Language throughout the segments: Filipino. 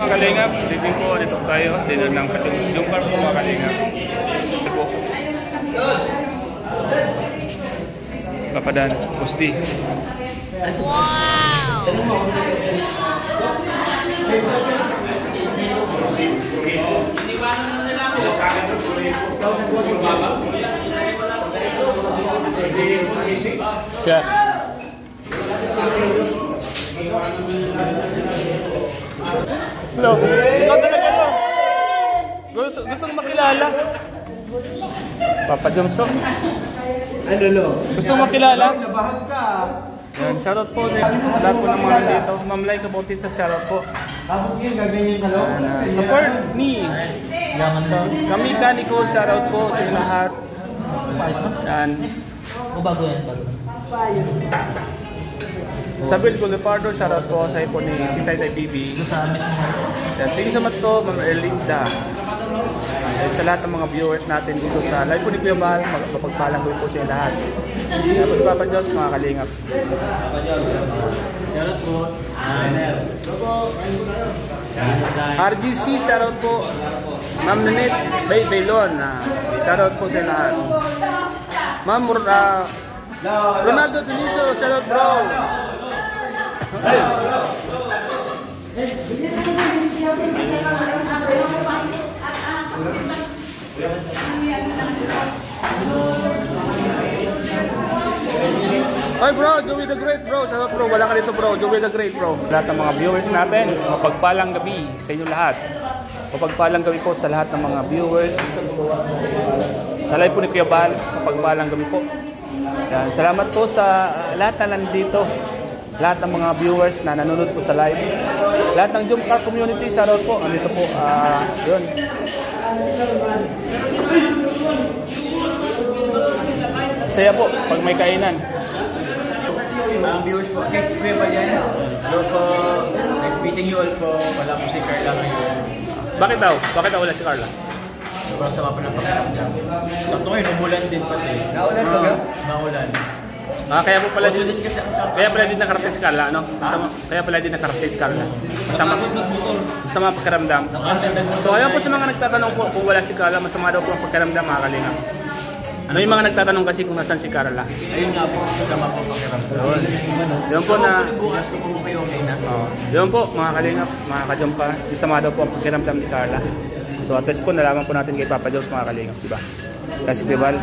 Mga kalingap, living po, dito tayo, dito ng yung car po mga kalingap. Ito po. Papadan, Pusti. Wow! Yeah. Hello. Ikaw talaga to. Gusto mo makilala? Papa Jomso. Ano lo? Gusto mo makilala? Nabahag ka. Yan, shoutout po sa lahat po ng mga dito. Ma'am Lai Kabautista, shoutout po. Tapos yun, gaganyan ka lo? Support me. Kami Kaniko, shoutout po sa lahat. Yan. O bago yan, bago. Sabil Gulupardo, shoutout po sa ipo ni Titay Tay Bibi. Sa amin mo. Thank you so much po, Ma'am Erlinda. At sa lahat ng mga viewers natin dito sa live po ni Kuya Bal, mapagpalang po sa lahat. Tapos Papa Jones, mga kalingap. RGC, shoutout po. Ma'am Nanit Baylon, shoutout po sa lahat. Ma'am Ronaldo Deliso, shoutout bro. Ay. Oy bro, Joey the Great bro, shoutout bro, wala ka dito bro, Joey the Great bro. Lahat ng mga viewers natin, mapagpalang gabi sa inyo lahat. Mapagpalang gabi po sa lahat ng mga viewers. Sa live po ni Kuya Bal, mapagpalang gabi po. Yan, salamat po sa lahat na nandito. Lahat ng mga viewers na nanonood po sa live. Lahat ng Jump Car community, shoutout po. Andito po, yun. Saya po pag may kainan. Ang viewers po, Kuya Bal yan. Hello po, nice meeting you all po. Wala po si Carla ngayon. Bakit daw? Bakit daw wala si Carla? Sobrang sama pa ng pakiramdam. Sakto ngayon, umulan din pati. Naulan ba ka? Naulan. Kaya po pala din, Susunod kasi ang kaya pala din nakarating si Carla, ano? Kaya pala din nakarating si Carla. Masama pakiramdam. So ayan po sa mga nagtatanong po kung wala si Carla, masama daw po ang pakiramdam, mga kalingap. May mga nagtatanong kasi kung nasan si Carla. Ayun nga po, masama pa ang pakiramdam. Yun po na, Bukas po okay na. yun po mga kalingap, mga kajumpa, masama daw po ang pakiramdam ni Carla. So at least po nalaman po natin kay Papa Jones, mga kalingap, diba? Kasi Bebal,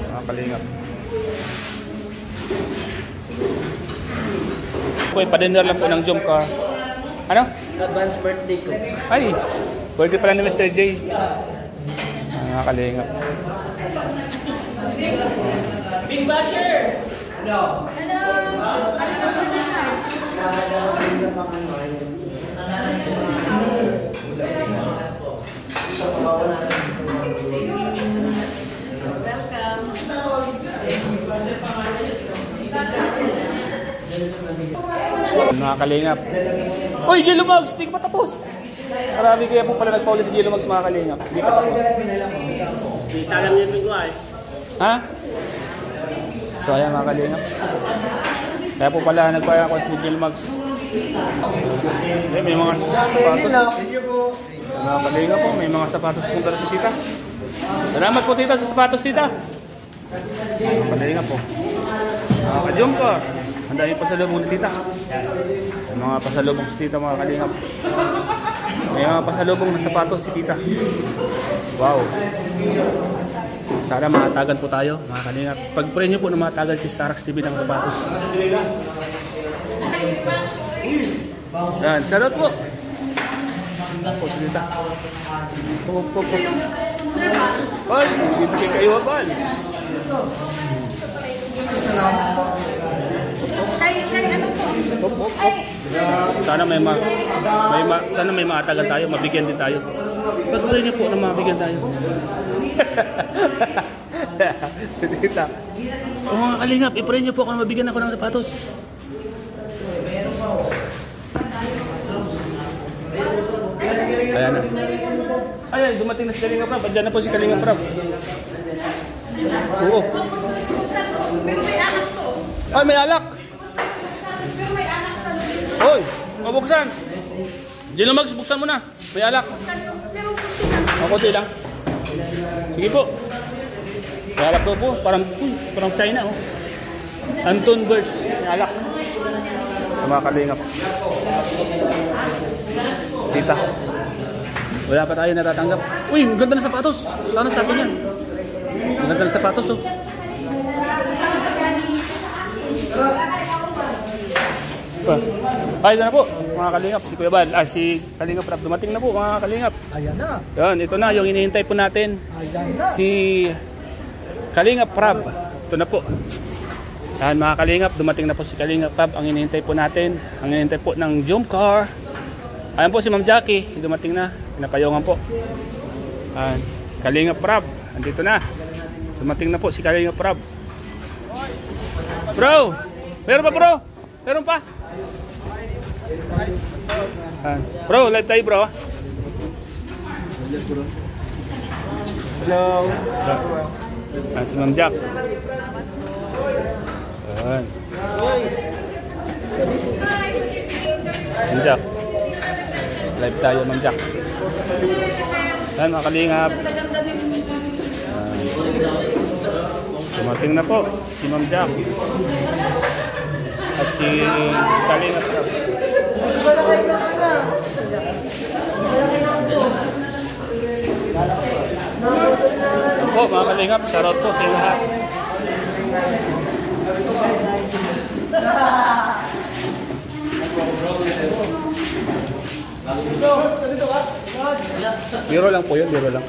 mga kalingap. Okay, pa-dinner lang po ng Jump Car. Ano? Advance birthday ko. Ay, birthday pala ni Mr. J. Mga kalingap. Big Basher! Hello! Mga kalingap. Uy, Jello Mugs! Hindi ka pa tapos! Marami kaya po pala nagpauli si Jello Mugs, mga kalingap. Hindi pa tapos. Hindi talang yung bigway. Ha? So ayan mga kalingap. Kaya po pala nagpaya ako si Jello Mugs. May mga sapatos. Mga kalingap po, may mga sapatos po dala si tita. Salamat po tita sa sapatos tita. Mga kalingap po. Mga ka-Jump Car. Ang dami pasalubong ni tita. May mga pasalubong si tita, mga kalingap. May mga pasalubong na sapatos si tita. Wow. Sana matagan po tayo, mga kalingap. Pag-pray nyo po na matagan si Starax TV ng sapatos. Yan, shoutout po. Po si tita. Po. Ay, bibigay kayo abal. Sana may maatagan tayo, mabigyan din tayo. Pag-pray niyo po na mabigyan tayo. Tita. O mga kalingap, i-pray niyo po kung mabigyan ako ng sapatos. Ayan na. Ayan, dumating na si Kalingap Rab. Andiyan na po si Kalingap Rab. Oo. Pero may anak to. Ay, may alak. Pero may anak ka. Hoy, mabuksan. Diyan Mags, buksan mo na. May alak. O, konti lang. Sige po. May alak po po. Parang China, oh. Anton Birch. May alak. Sa mga kalingap. Tita. Wala pa tayo natatanggap. Uy, ang ganda ng sapatos. Sana sa akin yan. Ang ganda ng sapatos, oh. Ay, na po, mga kalingap. Si Kuya Bal, si Kalingap Rap. Dumating na po, mga kalingap. Ayan na. Yan, ito na yung hinihintay po natin. Ayan na. Si Kalingap Rap. Ito na po. Yan, mga kalingap, dumating na po si Kalingap Rap. Ang hinihintay po natin. Ang hinihintay po ng Jump Car. Ayan po si Ma'am Jackie. Dumating na. Pinapayungan po. Yan, Kalingap Rap. Andito na. Dumating na po si Kalingap Rap. Bro! Meron pa, bro? Meron pa? Bro, live tayo, bro. Hello. Si Ma'am Jack. Ayan. Ma'am Jack. Live tayo, Ma'am Jack. Ayan, mga kalingap. Dumating na po si Ma'am Jack. At si Kalingap Rap. Po, mga kalingap, shoutout po sa lahat. Biro lang po yun, biro lang.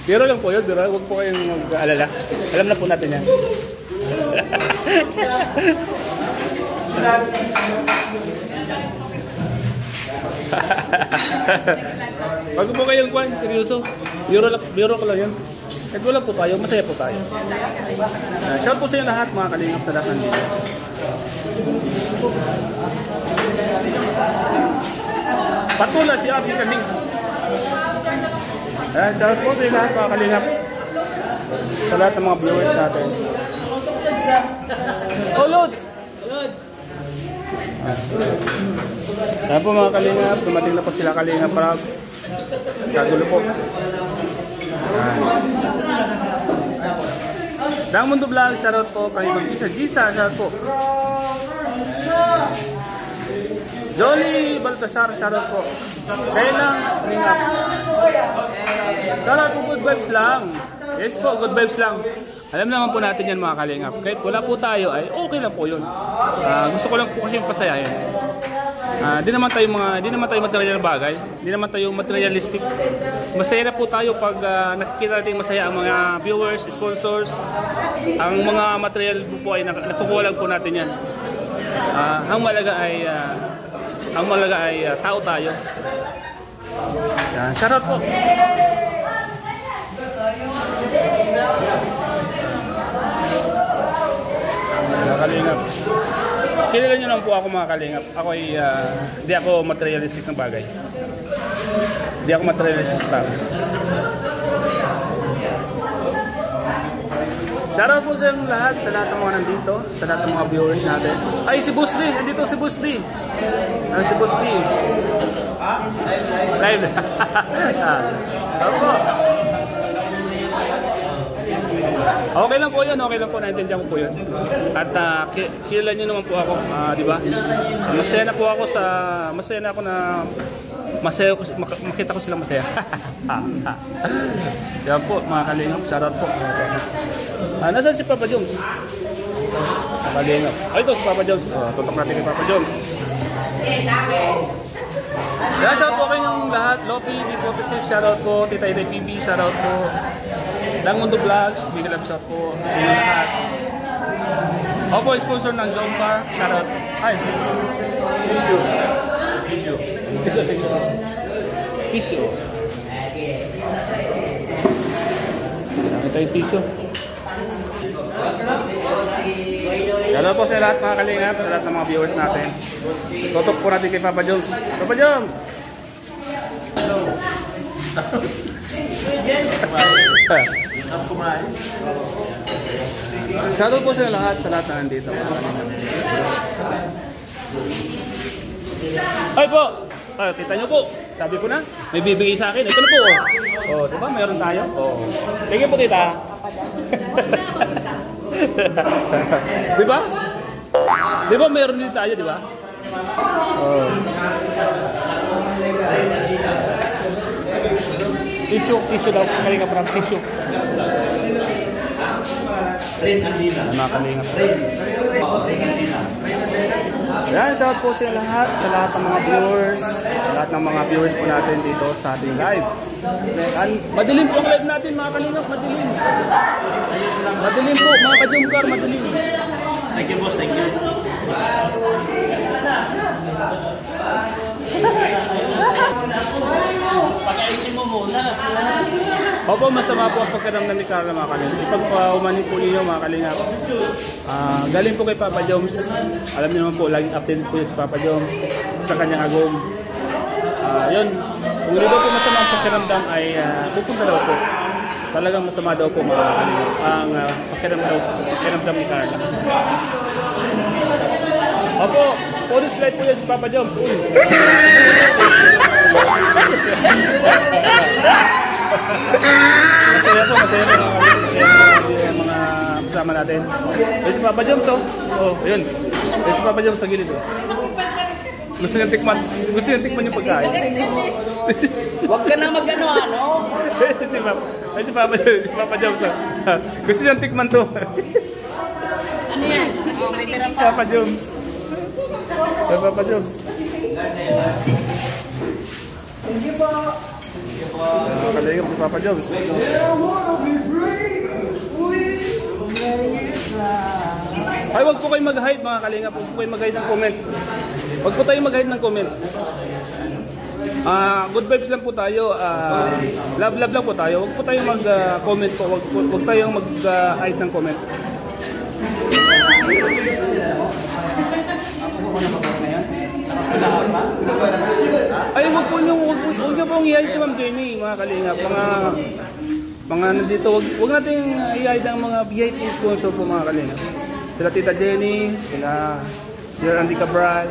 Biro lang po yun, biro lang. Huwag po kayong mag-alala. Alam na po natin yan. Wag po kayong kwan, seryoso. Biro ko lang yun. Kahit wala po tayo, masaya po tayo. Shout po sa inyo lahat, mga kalingap na lahat nandito. Patula si Abby Kaling. Shout po sa inyo lahat, mga kalingap. Sa lahat ng mga viewers natin. Oh, Lods! Ayan po mga kalingap, dumating na po sila Kalingap Rap. Kagulo po. Dang Mundo Vlog, shoutout po kay Mag-Gisa. Gisa, shoutout po. Jolly Baltasar, shoutout po. Kailang Kalingap. Shoutout po, good vibes lang. Yes po, good vibes lang. Alam naman po natin yan, mga kalingap. Kahit wala po tayo ay okay lang po yun. Gusto ko lang po kasi pasayahin. Di naman tayo material bagay. Di naman tayo materialistic. Masaya na po tayo pag nakikita natin masaya ang mga viewers, sponsors. Ang mga material po ay nakukuha lang po natin yan. Ang malaga ay tao tayo. Yan, shoutout po. Mga kalingap. Kilala nyo lang po ako, mga kalingap. Ako ay di ako materialistic ng bagay. Di ako materialistic ng bagay. Shoutout po sa lahat, sa lahat ng mga nandito, sa lahat ng mga viewers natin. Ay, si Boss D! Nandito si Boss D! Si Boss D! Live! Opo! Okay lang po yun, okay lang po, naintindihan ko po yun. At kilala nyo naman po ako, di ba? Masaya na po ako makita ko silang masaya. Yan po, mga kalingap, shoutout po. Nasaan si Papa Jones? Kalingap. Ito si Papa Jones. Tutok natin kay Papa Jones. Yan, shoutout po kayong lahat. Lopi, D46, shoutout po. Tita Ida PB, shoutout po. Dang Mundo Vlogs, big love shot po sa inyo lahat. Ako po, sponsor ng Jump Car, shoutout. Hi! Tissue. Ito yung tissue. Shoutout po sa lahat, mga kalingap, sa lahat ng mga viewers natin. Tutok po natin kay Papa Jones. Papa Jones! Shoutout po sa lahat na nandito. Ay po! Ay, kita nyo po. Sabi ko na, may bibigay sa akin. Ito na po. Oh, di ba? Mayroon tayo. Oh. Tingin po, tita. Di ba? Di ba mayroon din tayo, di ba? Oh. Tissue daw. Kalinga parang tissue. Mga kalinga. Yan, shout po sa lahat ng mga viewers, lahat ng mga viewers po natin dito sa ating live. Madilim po ang live natin, mga kalingap, madilim. Madilim po, mga kajumkar, madilim. Thank you, boss. Thank you. Pag-aitin mo muna. Opo, masama po ang pagkaramdam ni Carla, mga kalingap. Ipag-umanin po ninyo, mga kalingap. Galing po kay Papa Joms. Alam niyo naman po, laging update po si Papa Joms sa kanyang agong. Yun, kung hindi daw po masama ang pakiramdam ay pupunta daw po. Talagang masama daw po, mga kalingap, ang pakiramdam ni Carla. Opo, photo slide po yan si Papa Joms. Masaya po yung mga kasama natin. Yung si Papa Joms, oh, yun. Yung si Papa Joms sa gilid, oh. Gusto niyang tikman yung pagkain. Huwag ka na mag-ano. Si Papa Joms, oh. Gusto niyang tikman to. Ano yan? Oh, may tira pa. Papa Joms. Papa Joms. Thank you po. Kalingap si Papa Joms. Ay, wag po kayo mag-hide, mga kalingap. Wag po kayo mag-hide ng comment. Wag po tayo mag-hide ng comment. Good vibes lang po tayo. Love lang po tayo. Wag po tayo mag-comment po. Wag tayong mag-hide ng comment. Ay, wag niyo pong i-hide si Ma'am Jenny, mga kalingap. Mga nandito, wag natin i-hide ang mga VIP sponsor po, mga kalingap. Sila Tita Jenny, sila Randy Cabral,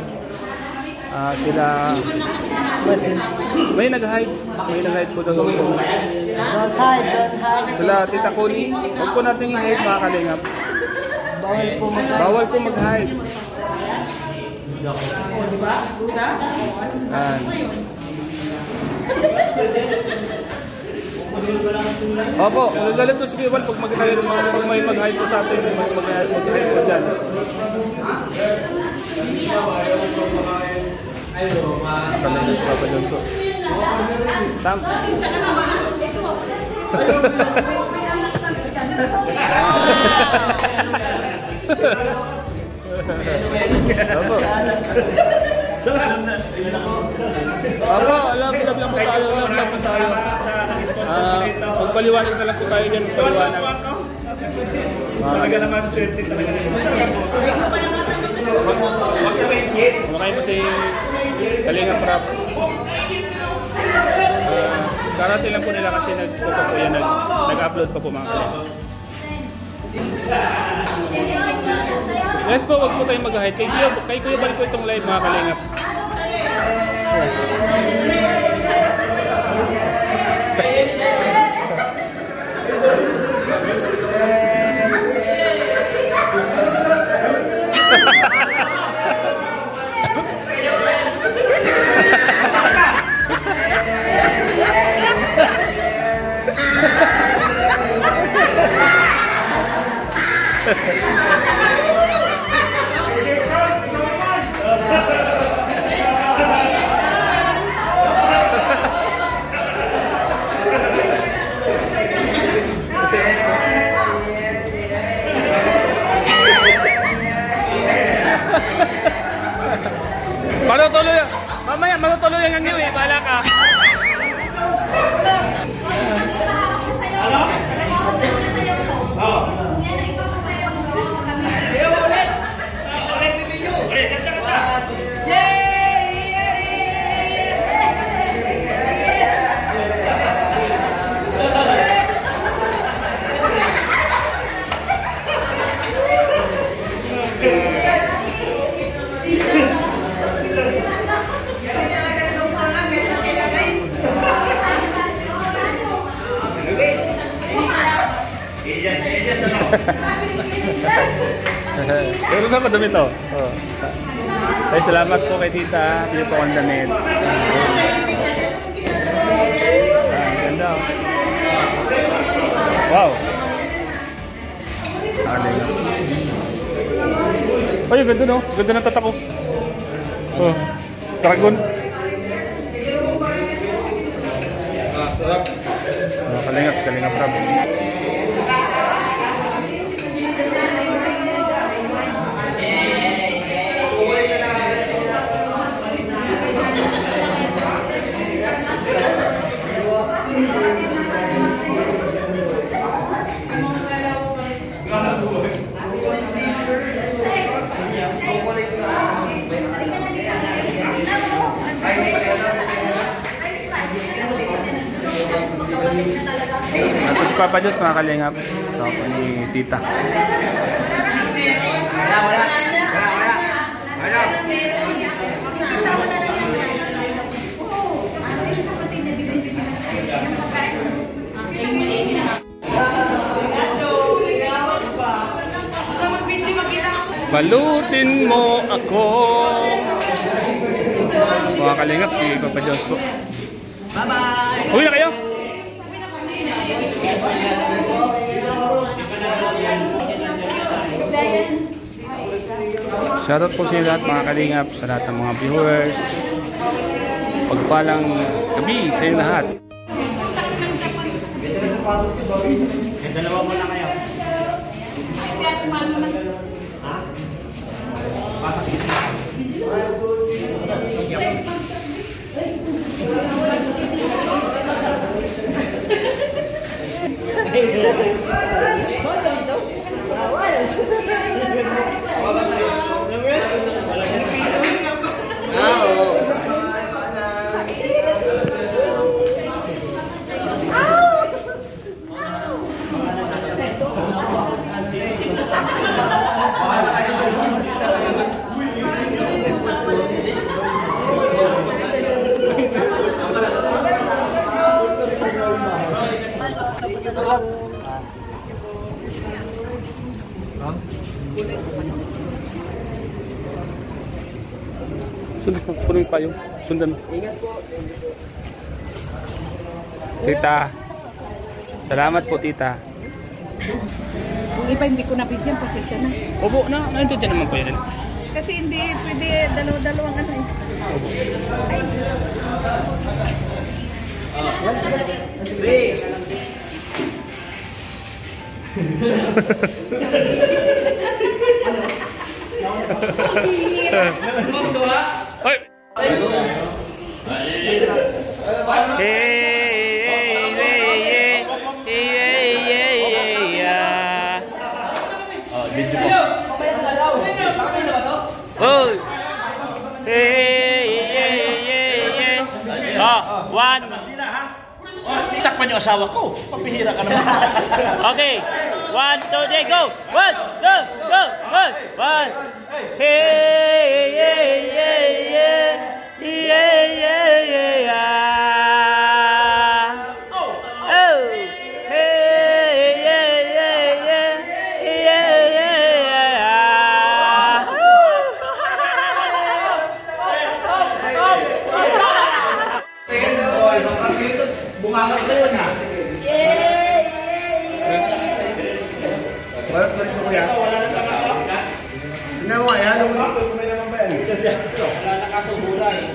sila may nag-hide po daw. Sila Tita Connie, wag po natin i-hide, mga kalingap. Bawal po mag-hide. Opo, magagalit ko si Kiwal pag may mag-hide po sa atin, mag-hide po dyan. Talaga si Papa Johnson. Tam. Opo. Opo, love lang po tayo, love lang po tayo. Magpaliwanag na lang po tayo dyan, magpaliwanag. Talaga naman, swerte talaga. Kumakain po si Kalinga Prap. Karate lang po nila kasi nag-upload pa po, mga kalingap. Yes po, wag po tayong mag-hide. Kay Kuya Bal po itong live, mga kalingap. Matutuloy. Mamaya matutuloy ang hangyo eh. Bahala ka. Pero na pa damit to. Oh. Ay, salamat po kay tita. Hindi po akong damit. Ganda. Wow. Ay, ganda no. Ganda ng tatak ko. Oh. Dragon. Kalingap, kalingap rap. Ito si Papa Diyos, mga kalingap. Ito po ni tita. Balutin mo ako. Mga kalingap, si Papa Diyos po. Bye-bye! Uwi na kayo! Shoutout po sa inyo lahat, mga kalingap, sa lahat ng mga viewers. Pagpalang gabi sa inyo lahat. Dalawa mo na kayo. Sundan mo, puno yung payong. Sundan mo. Tita. Salamat po, tita. Kung iba hindi ko nabigyan, pasensya na. Opo na, naintindihan naman po yun. Kasi hindi pwede dalawa-dalawang ano eh. Opo. Hoy! One. Takpan yung asawa ko. Papihira ka naman. Okay. 1, 2, 3, go! 1, 2, go! 1. Hey, yeah, yeah, yeah. Yeah, yeah, yeah, yeah. Oh. Hey, yeah, yeah, yeah. Yeah, yeah, yeah. Bumangay sa yun ha. Wala pa rin ko yan. Hindi mo kaya, alam mo ako kung may naman ba yan. Wala nakatubula eh.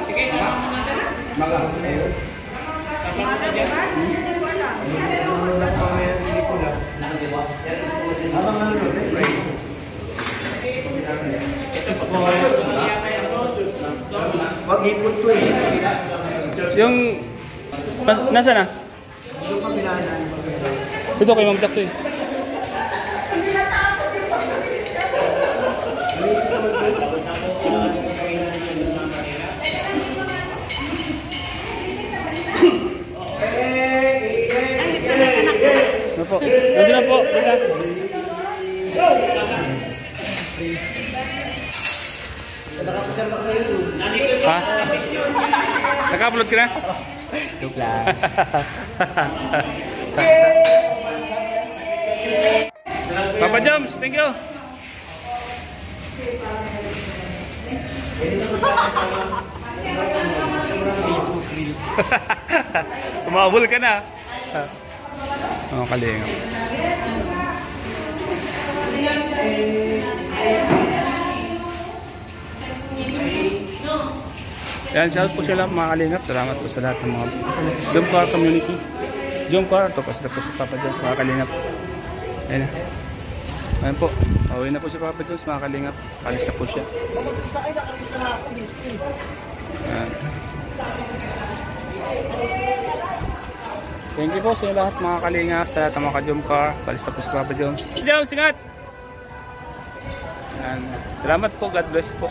Sige, magahapon na yun. Habang nanonood eh, pray. Mag-ipot ko eh. Yung... Nasaan na? Ito kay Ma'am Jack to eh. Ano po? Nandun na po. Nakapunta ako sa YouTube. Ha? Naka-upload ka na? Joke lang. Papa Joms, thank you. Tumabol ka na. Oh, kalinga. Yan, shout po sila mga kalingap. Salamat po sa lahat ng mga Jomcar community. Jomcar, ito po sila po si Papa Jones mga kalingap. Ayan na. Ayan po. Uwi na po si Papa Jones mga kalingap. Kalis na po siya. Ayan. Thank you po sa lahat mga kalingap. Sa lahat ng mga ka-Jomcar. Kalis na po si Papa Jones. Jones, ingat! Ayan. Salamat po. God bless po.